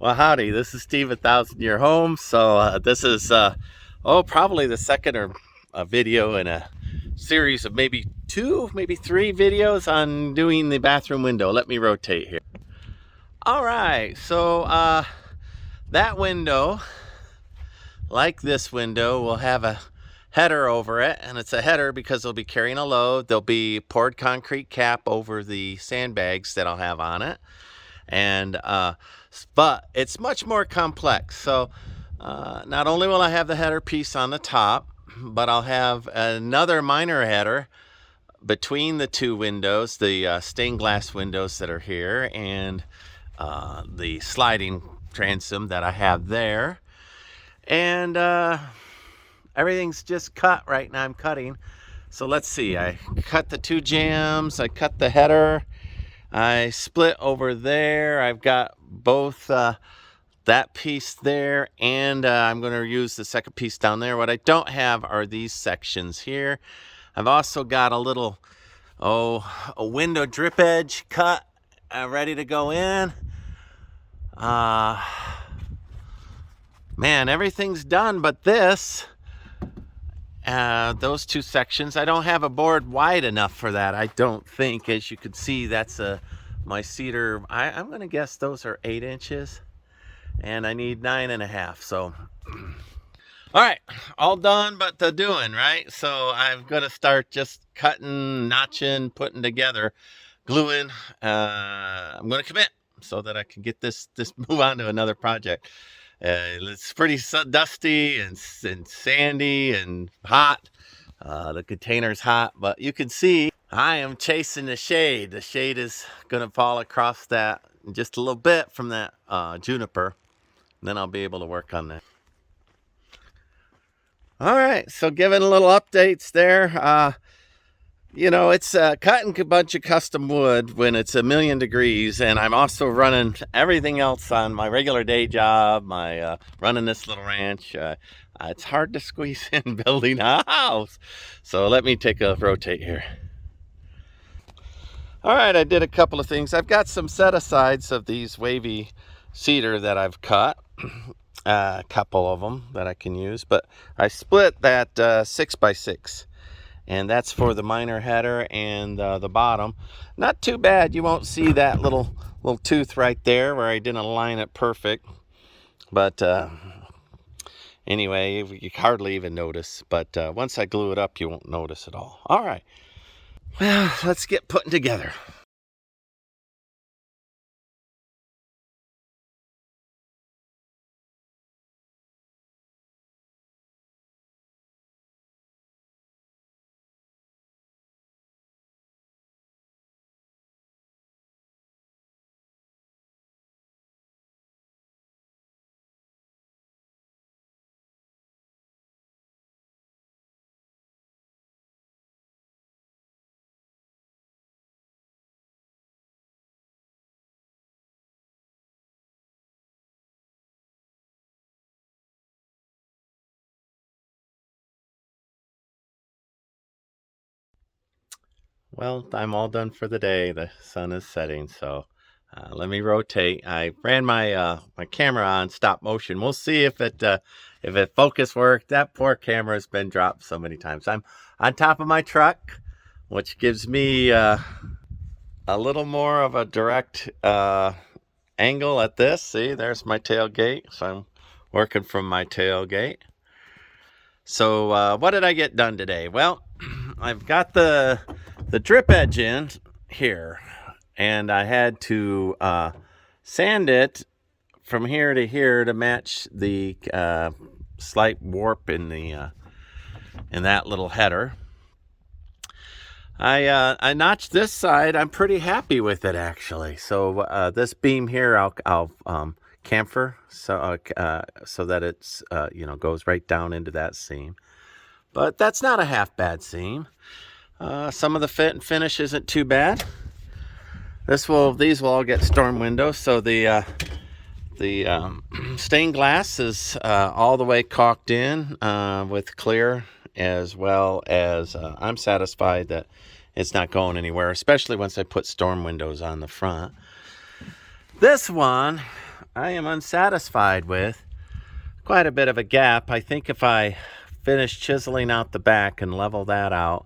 Well, howdy, this is Steve, 1,000 Year Home. So this is, probably the second video in a series of maybe two, maybe three videos on doing the bathroom window. Let me rotate here. All right, so that window, like this window, will have a header over it, and it's a header because it'll be carrying a load. There'll be poured concrete cap over the sandbags that I'll have on it. And but it's much more complex. So not only will I have the header piece on the top, but I'll have another minor header between the two windows, the stained glass windows that are here, and the sliding transom that I have there. And everything's just cut right now. I'm cutting. So let's see, I cut the two jambs, I cut the header, I split over there. I've got both that piece there, and I'm going to use the second piece down there. What I don't have are these sections here. I've also got a little, a window drip edge cut ready to go in. Man, everything's done but this. Those two sections, I don't have a board wide enough for that, I don't think. As you can see, that's my cedar. I'm gonna guess those are 8 inches, and I need 9.5. So all right, all done but the doing, right? So I'm gonna start just cutting, notching, putting together, gluing. I'm gonna commit so that I can get this move on to another project. It's pretty dusty and sandy and hot. The container's hot, but you can see I am chasing the shade. The shade is going to fall across that just a little bit from that juniper. Then I'll be able to work on that. All right, so giving a little updates there. You know, it's cutting a bunch of custom wood when it's 1,000,000 degrees, and I'm also running everything else on my regular day job, my running this little ranch. It's hard to squeeze in building a house. So let me take a rotate here. All right, I did a couple of things. I've got some set-asides of these wavy cedar that I've cut. A couple of them that I can use, but I split that 6x6. And that's for the minor header and the bottom. Not too bad. You won't see that little tooth right there where I didn't align it perfect. But anyway, you hardly even notice. But once I glue it up, you won't notice at all. All right. Well, let's get putting together. Well, I'm all done for the day. The sun is setting, so let me rotate. I ran my my camera on stop motion. We'll see if it focus worked. That poor camera has been dropped so many times. I'm on top of my truck, which gives me a little more of a direct angle at this. See, there's my tailgate. So I'm working from my tailgate. So what did I get done today? Well, I've got the drip edge in here, and I had to sand it from here to here to match the slight warp in the in that little header. I notched this side. I'm pretty happy with it, actually. So this beam here, I'll chamfer so that it's goes right down into that seam. But that's not a half bad seam. Some of the fit and finish isn't too bad. These will all get storm windows. So the stained glass is all the way caulked in with clear, as well as I'm satisfied that it's not going anywhere, especially once I put storm windows on the front. This one I am unsatisfied with quite a bit of a gap. I think if I finish chiseling out the back and level that out,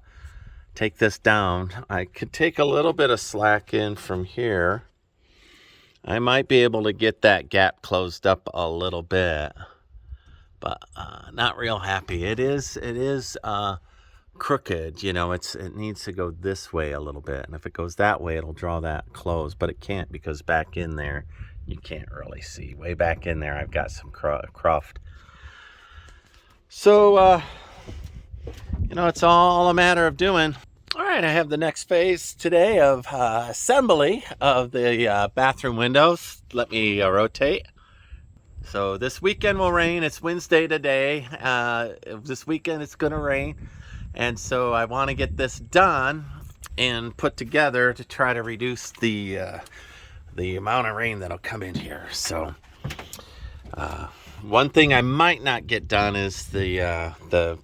take this down, I could take a little bit of slack in from here. I might be able to get that gap closed up a little bit, but not real happy. It is crooked, you know. It needs to go this way a little bit, and if it goes that way, it'll draw that closed, but it can't, because back in there you can't really see. Way back in there I've got some cruft. So you know, it's all a matter of doing. All right, I have the next phase today of assembly of the bathroom windows. Let me rotate. So this weekend will rain. It's Wednesday today. This weekend it's gonna rain, and so I want to get this done and put together to try to reduce the amount of rain that'll come in here. So one thing I might not get done is the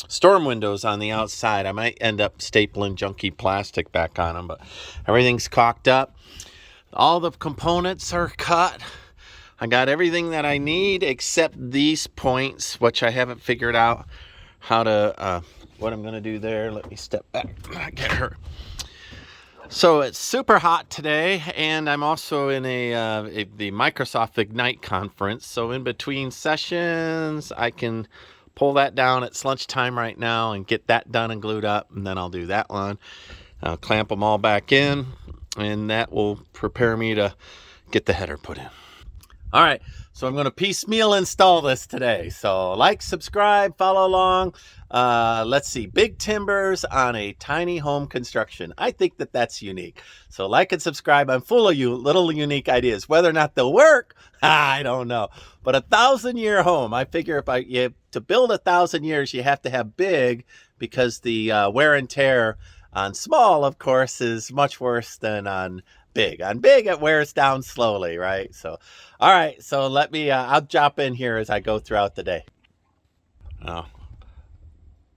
storm windows on the outside. I might end up stapling junky plastic back on them, but everything's caulked up. All the components are cut. I got everything that I need except these points, which I haven't figured out how to, what I'm going to do there. Let me step back, not get hurt. So it's super hot today, and I'm also in the Microsoft Ignite conference. So in between sessions, I can pull that down. It's lunchtime right now and get that done and glued up, and then I'll do that one. I'll clamp them all back in, and that will prepare me to get the header put in. All right, so I'm going to piecemeal install this today. So like, subscribe, follow along. Let's see, big timbers on a tiny home construction. I think that that's unique. So like and subscribe. I'm full of you little unique ideas. Whether or not they'll work, I don't know. But 1,000-year home, I figure to build 1,000 years, you have to have big, because the wear and tear on small, of course, is much worse than on big. On big, it wears down slowly, right? So, all right, so let me, I'll jump in here as I go throughout the day.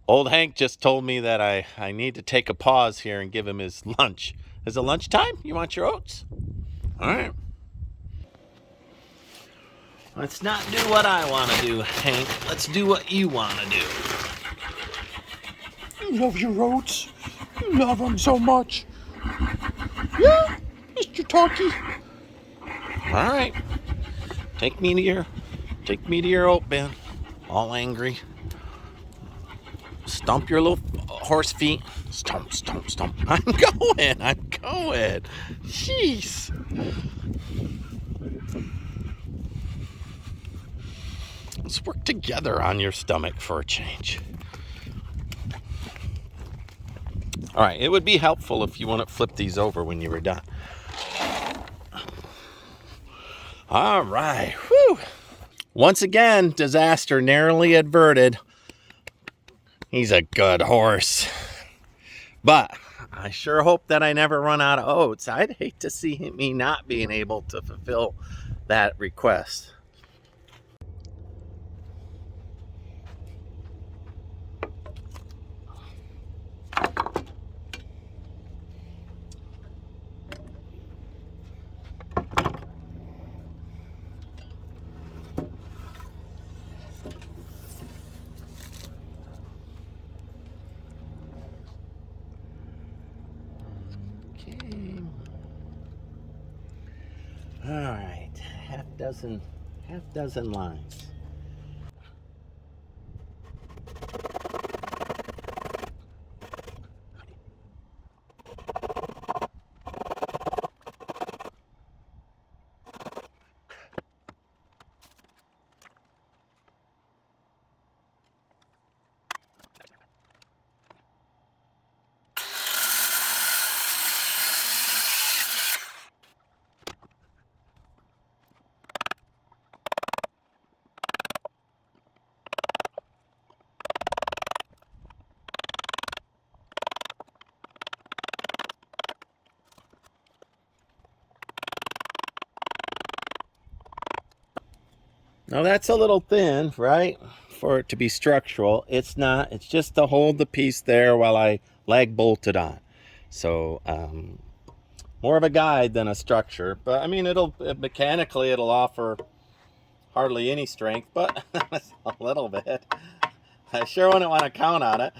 Old Hank just told me that I need to take a pause here and give him his lunch. Is it lunchtime? You want your oats? All right. Let's not do what I want to do, Hank. Let's do what you want to do. You love your oats. You love them so much. Yeah, Mr. Talkie. All right. Take me to your oat bin. All angry. Stomp your little horse feet. Stomp, stomp, stomp. I'm going. Jeez. Let's work together on your stomach for a change. All right, it would be helpful if you want to flip these over when you were done. All right, whew. Once again, disaster narrowly averted. He's a good horse. But I sure hope that I never run out of oats. I'd hate to see me not being able to fulfill that request. All right, half dozen lines. Now that's a little thin, right? For it to be structural. It's not. It's just to hold the piece there while I lag bolt it on. So more of a guide than a structure. But I mean, mechanically it'll offer hardly any strength, but a little bit. I sure wouldn't want to count on it.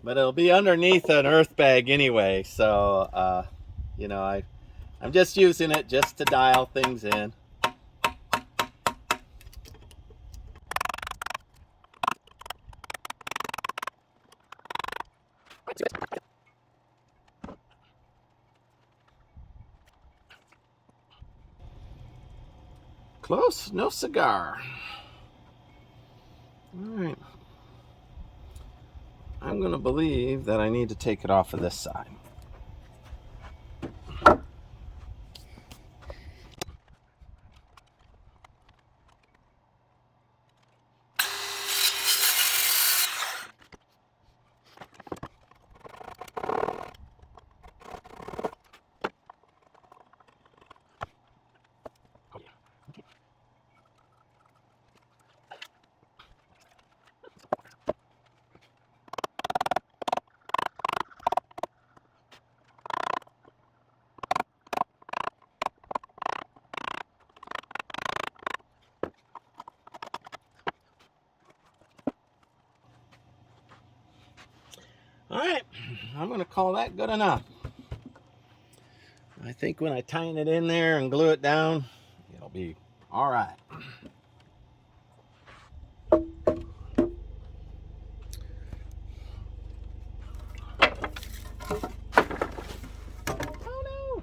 But it'll be underneath an earth bag anyway, so you know, I'm just using it just to dial things in. Close, no cigar. All right. I'm going to believe that I need to take it off of this side. All right, I'm going to call that good enough. I think when I tighten it in there and glue it down, it'll be all right. Oh no!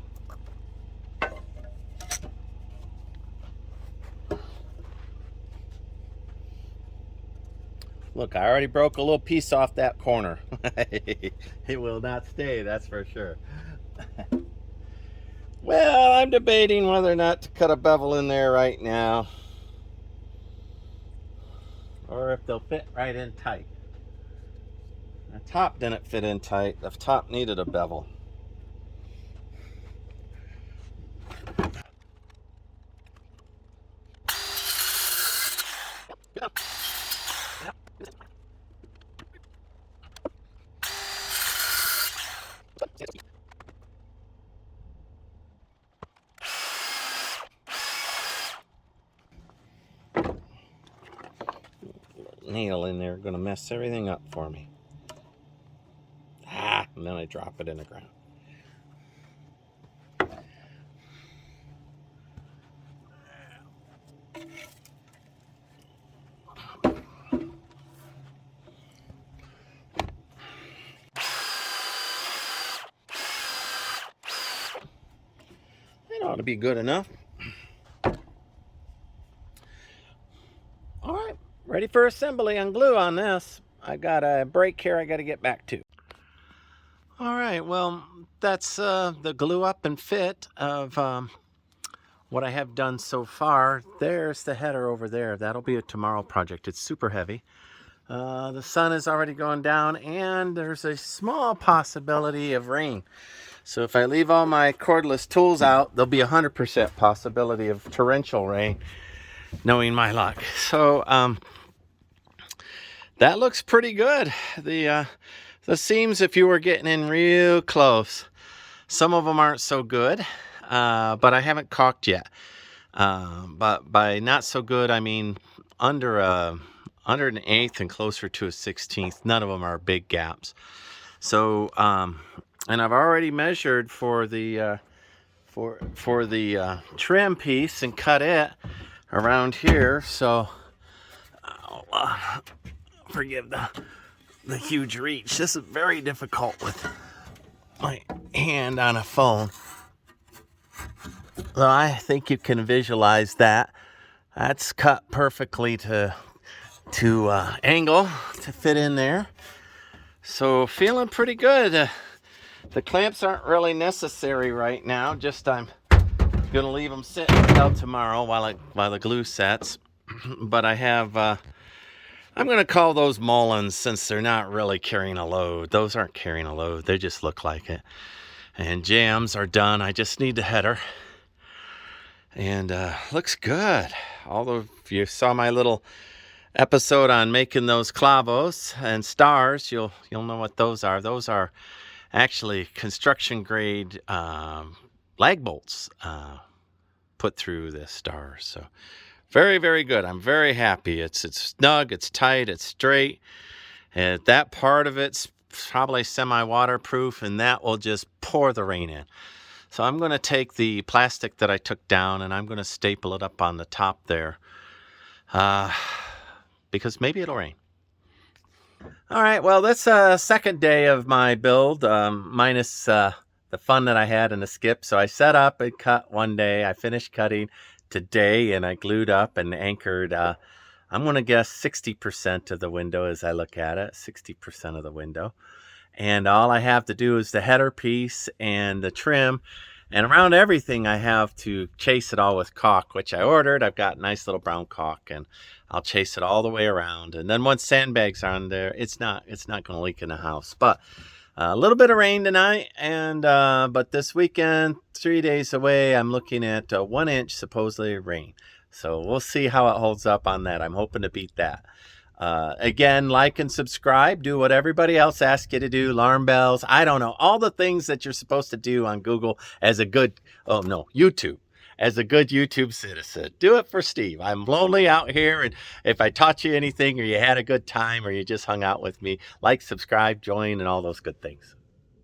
Look, I already broke a little piece off that corner. It will not stay, that's for sure. Well, I'm debating whether or not to cut a bevel in there right now, or if they'll fit right in tight. The top didn't fit in tight. The top needed a bevel. Nail in there, gonna mess everything up for me. And then I drop it in the ground. That ought to be good enough. All right, ready for assembly and glue on this. I got a break here I got to get back to. All right, well, that's the glue up and fit of what I have done so far. There's the header over there. That'll be a tomorrow project. It's super heavy. The sun is already going down, and there's a small possibility of rain. So if I leave all my cordless tools out, there'll be 100% possibility of torrential rain, knowing my luck. So that looks pretty good. The seams, if you were getting in real close, some of them aren't so good, but I haven't caulked yet. But by not so good, I mean under an eighth and closer to a 16th. None of them are big gaps. So, and I've already measured for the trim piece and cut it around here. So, forgive the huge reach. This is very difficult with my hand on a phone. So I think you can visualize that. That's cut perfectly to angle to fit in there. So feeling pretty good. The clamps aren't really necessary right now. Just I'm gonna leave them sitting until tomorrow while the glue sets. But I have. I'm going to call those mullions since they're not really carrying a load. Those aren't carrying a load. They just look like it. And jambs are done. I just need the header. And looks good. Although if you saw my little episode on making those clavos and stars, you'll know what those are. Those are actually construction grade lag bolts put through the stars. So very, very good. I'm very happy. It's snug, it's tight, it's straight. And that part of it's probably semi-waterproof, and that will just pour the rain in. So I'm going to take the plastic that I took down and I'm going to staple it up on the top there, because maybe it'll rain. All right, well, that's second day of my build, minus the fun that I had in the skip. So I set up and cut one day. I finished cutting today, and I glued up and anchored, I'm going to guess 60% of the window as I look at it, 60% of the window. And all I have to do is the header piece and the trim. And around everything, I have to chase it all with caulk, which I ordered. I've got nice little brown caulk, and I'll chase it all the way around. And then once sandbags are on there, it's not going to leak in the house. But a little bit of rain tonight, and but this weekend, 3 days away, I'm looking at 1 inch supposedly rain. So we'll see how it holds up on that. I'm hoping to beat that. Again, like and subscribe. Do what everybody else asks you to do. Alarm bells. I don't know. All the things that you're supposed to do on Google as a good, YouTube. As a good YouTube citizen. Do it for Steve. I'm lonely out here, and if I taught you anything, or you had a good time, or you just hung out with me, like, subscribe, join, and all those good things.